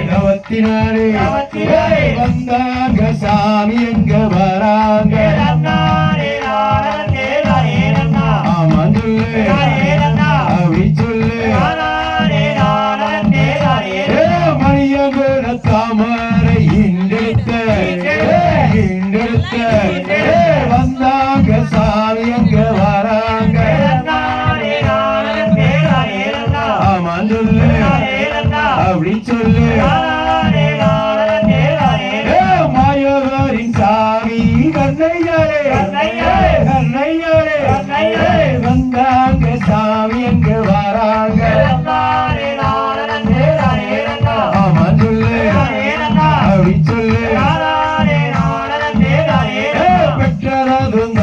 தவத்தினாரே வந்தாங்க சாமி எங்க வராங்க ஆமா சொல்லு அப்படி சொல்லு மணியங்கட தாமரை இண்டெடுத்த வந்தாங்க சாமி எங்க வராங்க ஆமா சொல்லு அப்படி சொல்லு மாயவரின் சாமி கண்ணையாரே வந்தாங்க சாமி எங்க வராங்க ஆமா சொல்லு அப்படி சொல்லு பெற்றதும்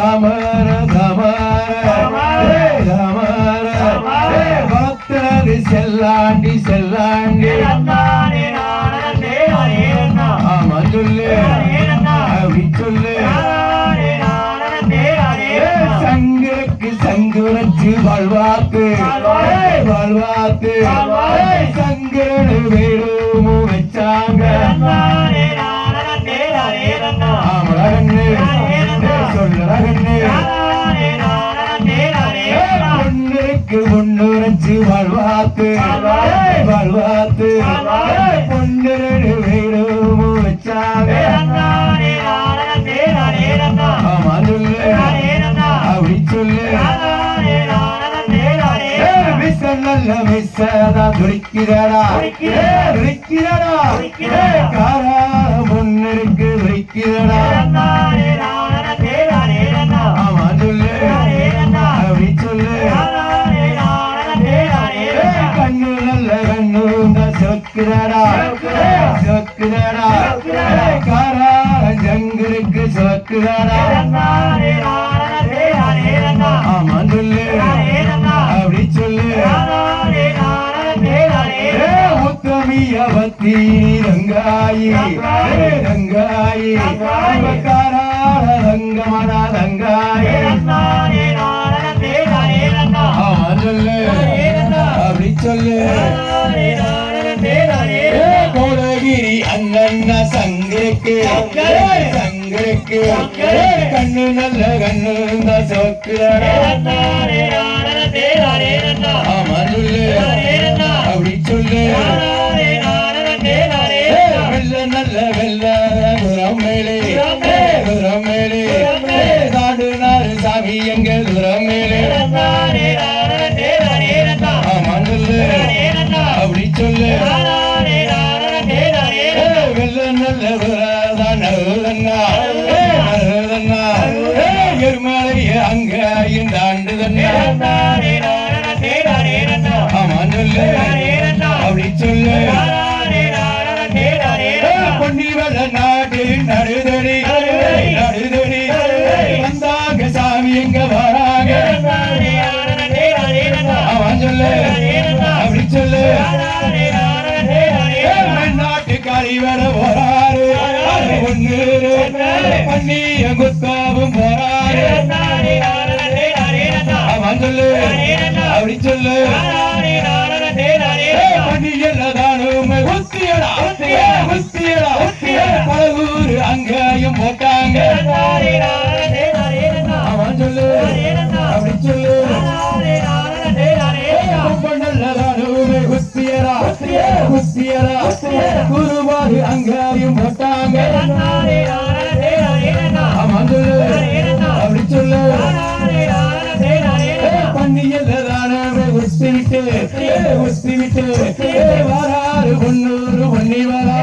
வளர்த்தது செல்லாண்டி ஆமா சொல்லு அப்படி சொல்லு சங்குக்கு சங்கு வச்சு வாழ்வாக்கு சங்கரனு வேணுமோ வச்சாங்க ஆமரகண்ணு சொல்லுறகண்ணு பொண்ணுக்கு பொண்ணு வச்சு வாழ்வாக்கு பொண்ணு வேணுமோ வச்சாங்க ஆமா சொல்லு அப்படி சொல்லு நல்ல மிஸ்ஸதான் துடிக்கிறடா காரார பொண்ணுக்கு துடிக்கிறடா ஆமா சொல்லு அப்படி சொல்லு கண்ணு நல்ல கண்ணு சொக்குறடா காரார ஜங்குருக்கு சொக்குறடா ஆமா சொல்லு அப்படி சொல்லு உத்தமிய பத்தி ரங்காயி காரார ரங்கமடா ரங்காயி ஆமா சொல்லு அப்படி சொல்லு கோடகிரி அண்ணா சங்கிருக்கு கண்ணு நல்ல கண்ணு சொக்குறடா ஆமா சொல்லு அப்படி சொல்லு வெள்ள துரம் மேலே நாடு சாமி எங்க துரம் மேலே ஆமா சொல்லு அப்படி சொல்லு வெள்ள நல்ல எருமலைய அங்க இந்த ஆண்டு ஆமா சொல்லு அப்படி சொல்லு பொன்னி வள நாடு நடுதடி வந்தாங்க சாமி எங்க வராங்க ஆமா சொல்லு அப்படி சொல்லு நாட்டுக்காரி வர போறாரு ஒண்ணு பண்ணிய குத்தாவும் போறாரு ஆமா சொல்லு அப்படி சொல்லு பண்ணியல்லதானும் குத்தியடா பலவூர் அங்கேயும் போட்டாங்க ஆமா சொல்லு அப்படி சொல்லு நல்லதானும் குத்தியடா குருவாரு அங்கேயும் போட்டாங்க ஆமா சொல்லு அப்படி சொல்லு குஸ்தி விட்டு வாராரு பொன்னூறு பொன்னி வரா